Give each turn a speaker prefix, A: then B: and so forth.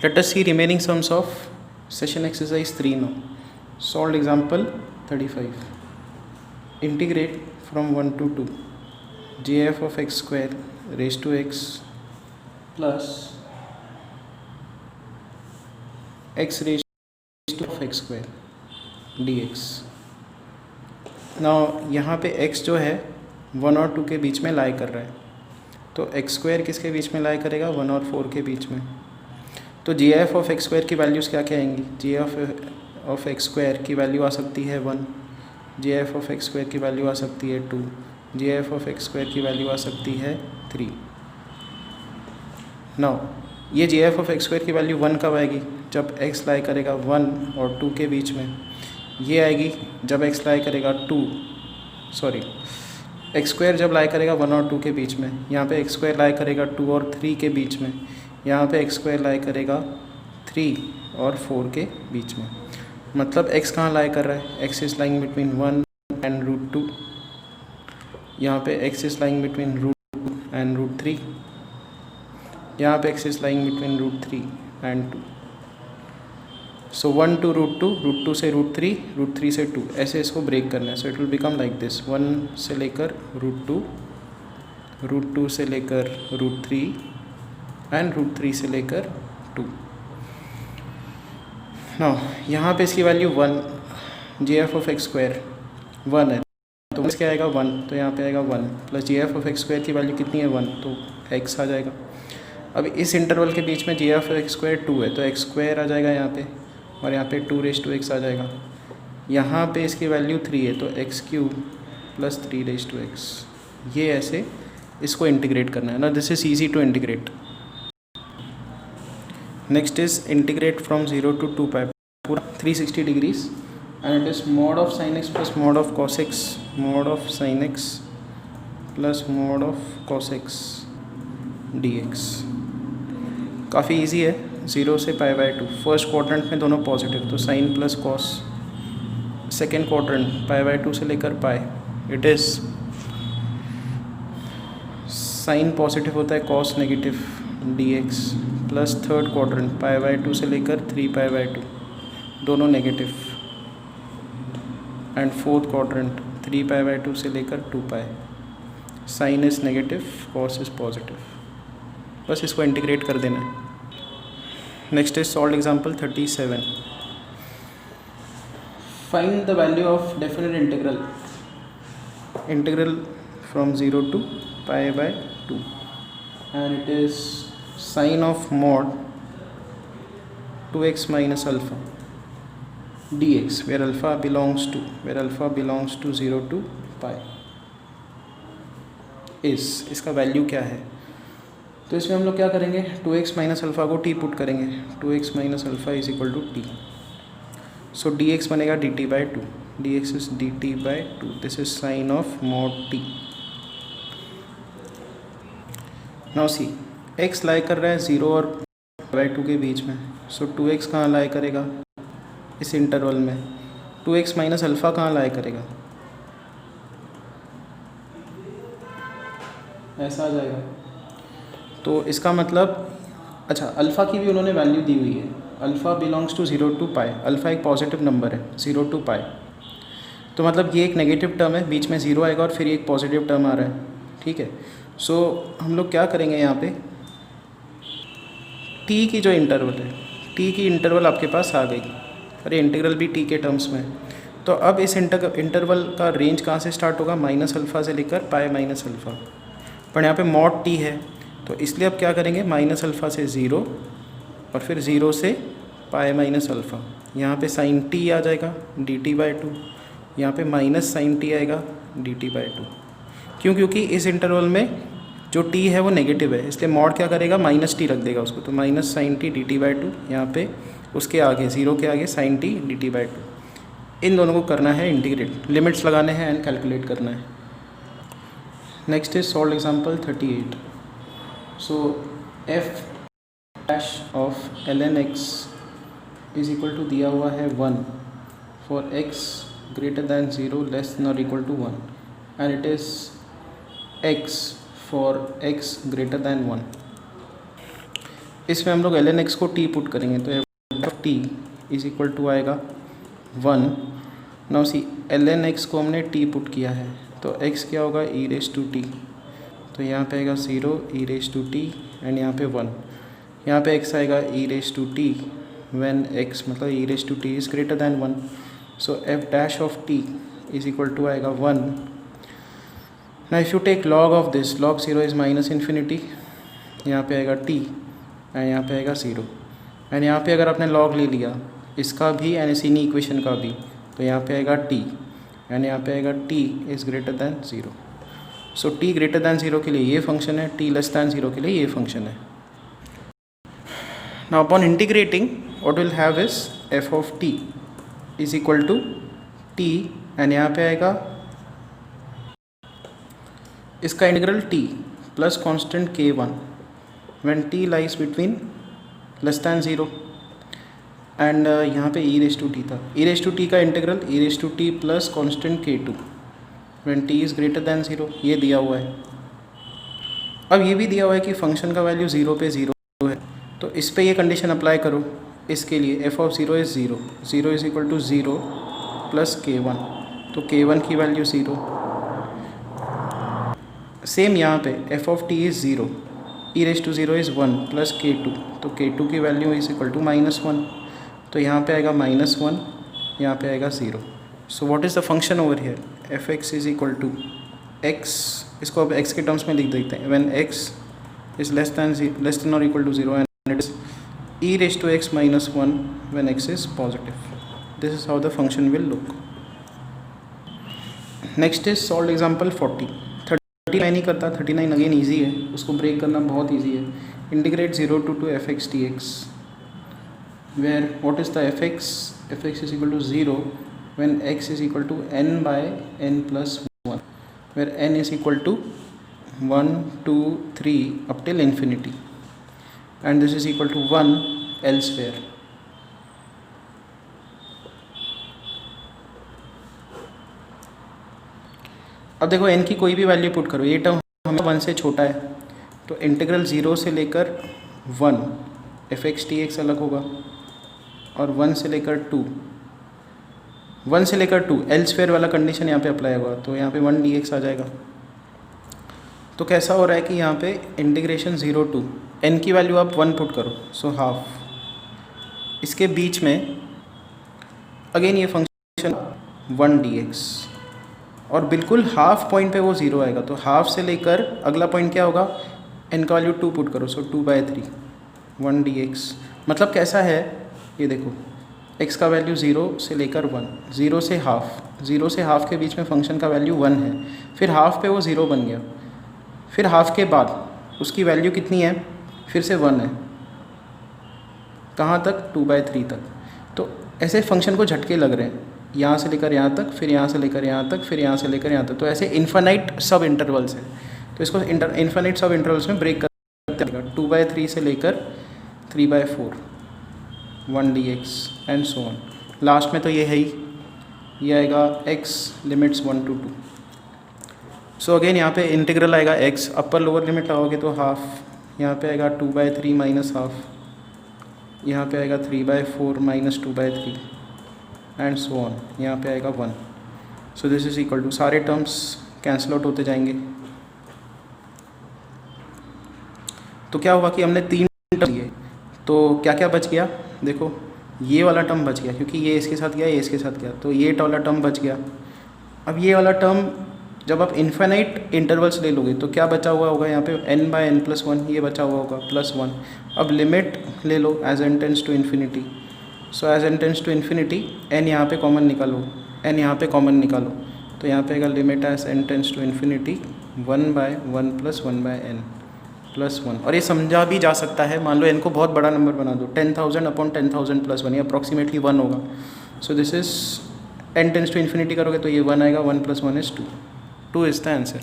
A: Let us see remaining sums of session exercise 3 now. Solved example 35. Integrate from 1 to 2 gf of x square raised to x plus x raised to of x square dx. Now यहाँ पे x जो है 1 और 2 के बीच में लाई कर रहा है, तो x स्क्वायर किसके बीच में लाई करेगा? 1 और 4 के बीच में. तो जी एफ ऑफ एक्स स्क्वायर की वैल्यूज़ क्या क्या आएंगी? जी एफ ऑफ एक्स स्क्वायर की वैल्यू आ सकती है 1, g f of x square की वैल्यू आ सकती है 2, जी एफ ऑफ एक्स स्क्वायर की वैल्यू आ सकती है 3. नाउ ये जी एफ ऑफ एक्स स्क्वायर की वैल्यू 1 कब आएगी? जब x लाई करेगा 1 और 2 के बीच में. ये आएगी जब x लाई करेगा एक्स स्क्वायर जब लाई करेगा 1 और 2 के बीच में. यहाँ पे एक्स स्क्वायर लाई करेगा 2 और 3 के बीच में. यहाँ पे एक्स स्क्वायर लाई करेगा 3 और 4 के बीच में. मतलब x कहाँ लाई कर रहा है? x is lying between 1 and √2. यहाँ पे x is lying between √2 and √3. यहाँ पे x is lying between √3 and 2. So 1 to √2, √2 से √3, √3 से 2, ऐसे इसको ब्रेक करना है. So it will become like this, 1 से लेकर √2, √2 से लेकर √3 एंड √3 से लेकर 2. नाउ यहाँ पे इसकी value 1, g f of x square 1 है, तो क्या आएगा 1, तो यहाँ पे आएगा 1 plus g f of x square की वैल्यू कितनी है 1, तो x आ जाएगा. अब इस इंटरवल के बीच में जी एफ ऑफ एक्स स्क्वायर 2 है, तो एक्स स्क्वायर आ जाएगा यहाँ पे, और यहाँ पे 2 रेज टू एक्स आ जाएगा. यहाँ पे इसकी वैल्यू 3 है, तो x cube plus 3 raise to x. ये ऐसे इसको इंटीग्रेट करना है ना. This is easy to integrate. Next is integrate from 0 to 2 pi, पूरा 360 degrees, and it is mod of sine x plus mod of cos x, mod of sine x plus mod of cos x d x. काफ़ी easy है. 0 से π/2. First quadrant में दोनों positive, तो sine plus cos. Second quadrant π/2 से लेकर pi, it is sine positive होता है, cos negative dx, plus third quadrant π/2 से लेकर 3π/2, दोनों नेगेटिव, एंड फोर्थ क्वाड्रेंट 3π/2 से लेकर 2π. Sine is negative, cos is positive. बस इसको इंटीग्रेट कर देना है. Next is solve example 37. Find the value of definite integral from 0 to π/2, and it is sine of mod 2x minus alpha dx, where alpha belongs to 0 to pi is. इसका value क्या है? तो इसमें हम लोग क्या करेंगे? 2x माइनस अल्फ़ा को t पुट करेंगे. 2x minus alpha is equal to t. So dx बनेगा dt/2. dx is dt/2. This is sine of mod t. Now see, x lie कर रहा है 0 और π/2 के बीच में. सो 2x कहाँ लाई करेगा? इस इंटरवल में. 2x माइनस अल्फ़ा कहाँ लाई करेगा? ऐसा आ जाएगा. तो इसका मतलब, अच्छा, अल्फ़ा की भी उन्होंने वैल्यू दी हुई है. Alpha belongs to 0 to pi. Alpha एक पॉजिटिव नंबर है 0 to पाई, तो मतलब ये एक नेगेटिव टर्म है, बीच में 0 आएगा और फिर एक पॉजिटिव टर्म आ रहा है. ठीक है. सो हम लोग क्या करेंगे यहाँ पे, t की जो इंटरवल है, t की इंटरवल आपके पास आ गई, और ये इंटीग्रल भी t के टर्म्स में है. तो अब इस इंटरवल का रेंज कहाँ से स्टार्ट होगा? माइनस अल्फ़ा से लेकर पाई माइनस अल्फ़ा. पर यहाँ पे मॉड t है, तो इसलिए अब क्या करेंगे? माइनस अल्फ़ा से 0 और फिर 0 से पाई माइनस अल्फ़ा. यहाँ पे साइन t आ जाएगा dt/2, यहाँ पे माइनस साइन t आएगा dt/2. क्यों? क्योंकि इस इंटरवल में जो t है वो नेगेटिव है, इसलिए मॉड क्या करेगा? माइनस t रख देगा उसको. तो माइनस साइन t dt/2, यहाँ पे उसके आगे 0 के आगे साइन t dt/2. इन दोनों को करना है इंटीग्रेट, लिमिट्स लगाने हैं एंड कैलकुलेट करना है. Next is solve example 38. So f dash of ln x is equal to दिया हुआ है 1 for x greater than 0 less than और equal to 1, and it is x for x greater than 1. इसमें हम लोग ln x को t put करेंगे, तो f of t is equal to आएगा 1। नाउ सी ln x को हमने t पुट किया है, तो x क्या होगा e रेज टू t, तो यहाँ पे आएगा 0 e raise to t and यहाँ पे 1, यहाँ पे x आएगा e raise to t when x मतलब e raise to t is greater than 1, so f dash of t is equal to आएगा 1। Now if you take log of this, log 0 is minus infinity, यहाँ पे आएगा t and यहाँ पे आएगा 0, and यहाँ पे अगर आपने log ले लिया इसका भी एंड इसी इक्वेशन का भी, तो यहाँ पे आएगा t एंड यहाँ पे आएगा t is greater than 0। So t greater than 0 के लिए ये फंक्शन है, t लेस दैन 0 के लिए ये फंक्शन है। Now upon integrating what will have is f of t is equal to t and यहाँ पे आएगा इसका integral t plus constant k1 when t lies between less than 0 and यहाँ पे e रेज टू t था, e raise to t का integral e raise to t plus constant k2 when t is greater than 0, ये दिया हुआ है। अब ये भी दिया हुआ है कि फंक्शन का वैल्यू 0 पे 0 है, तो इस पे ये कंडीशन अप्लाई करो। इसके लिए f of 0 is 0, 0 is equal to 0 plus k1, तो k1 की वैल्यू 0। सेम यहाँ पे f of t is 0, e raise to 0 is 1 plus k2, तो k2 की वैल्यू इज़ इक्वल टू -1, तो यहाँ पे आएगा -1, यहाँ पे आएगा 0। So what is the function over here, f x is equal to x, इसको अब x के टर्म्स में लिख देते हैं, when x is less than और equal to 0 and it is e raise to x minus 1 when x is positive. This is how the function will look. Next is solve example 40। 39 ही करता, 39 again easy है, उसको break करना बहुत easy है। Integrate 0 to f x d x, where what is the f x is equal to 0 when x is equal to n by n plus 1, where n is equal to 1, 2, 3 up till infinity, and this is equal to 1 elsewhere. अब देखो n की कोई भी value put करो, ये term हमें 1 से छोटा है, तो इंटीग्रल 0 से लेकर 1 एफ एक्स टी एक्स अलग होगा, और 1 से लेकर 2, 1 से लेकर 2 एल्सवेयर वाला कंडीशन यहाँ पे अप्लाई होगा, तो यहाँ पे 1 dx आ जाएगा। तो कैसा हो रहा है कि यहाँ पे इंटीग्रेशन 0 to n की वैल्यू आप 1 पुट करो, सो हाफ, इसके बीच में अगेन ये फंक्शन 1 dx, और बिल्कुल हाफ पॉइंट पे वो 0 आएगा, तो हाफ से लेकर अगला पॉइंट क्या होगा, n का वैल्यू 2 पुट करो, सो 2/3 1 dx। मतलब कैसा है ये देखो, x का वैल्यू 0 से लेकर 1, 0 से हाफ के बीच में फंक्शन का वैल्यू 1 है, फिर हाफ पे वो 0 बन गया, फिर हाफ के बाद उसकी वैल्यू कितनी है, फिर से 1 है, कहाँ तक, 2/3 तक। तो ऐसे फंक्शन को झटके लग रहे हैं, यहाँ से लेकर यहाँ तक, फिर यहाँ से लेकर यहाँ तक, फिर यहाँ से लेकर यहाँ तक, तो ऐसे इन्फानाइट सब इंटरवल्स हैं। तो इसको इन्फानाइट सब इंटरवल्स में ब्रेक करते हैं, 2/3 से लेकर 3/4 1 dx and so on. Last में तो ये है ही, ये आएगा x limits 1 to 2। So again यहाँ पे इंटीग्रल आएगा x, अपर लोअर लिमिट लगाओगे तो हाफ, यहाँ पे आएगा 2/3 माइनस हाफ, यहाँ पे आएगा 3/4 माइनस 2/3 एंड सो ऑन, यहाँ पे आएगा 1। So this is equal to, सारे टर्म्स कैंसिल आउट होते जाएंगे। तो क्या हुआ कि हमने 3 टर्म लिए, तो क्या क्या बच गया, देखो ये वाला टर्म बच गया, क्योंकि ये इसके साथ गया, ये इसके साथ गया, तो ये वाला टर्म बच गया। अब ये वाला टर्म जब आप इन्फिनाइट इंटरवल्स ले लोगे तो क्या बचा हुआ होगा, यहाँ पे n/n+1 ये बचा हुआ होगा +1। अब लिमिट ले लो as n tends to infinity, so as n tends to infinity n यहाँ पे कॉमन निकालो, n यहाँ पे कॉमन निकालो, तो यहाँ पे आएगा limit as n tends to infinity 1/1 + 1/n + 1। और ये समझा भी जा सकता है, मान लो n को बहुत बड़ा नंबर बना दो, 10,000/10,000 + 1, ये अप्रॉक्सीमेटली 1 होगा। So this is n tends to infinity करोगे तो ये 1 आएगा, 1 + 1 is 2 is the answer।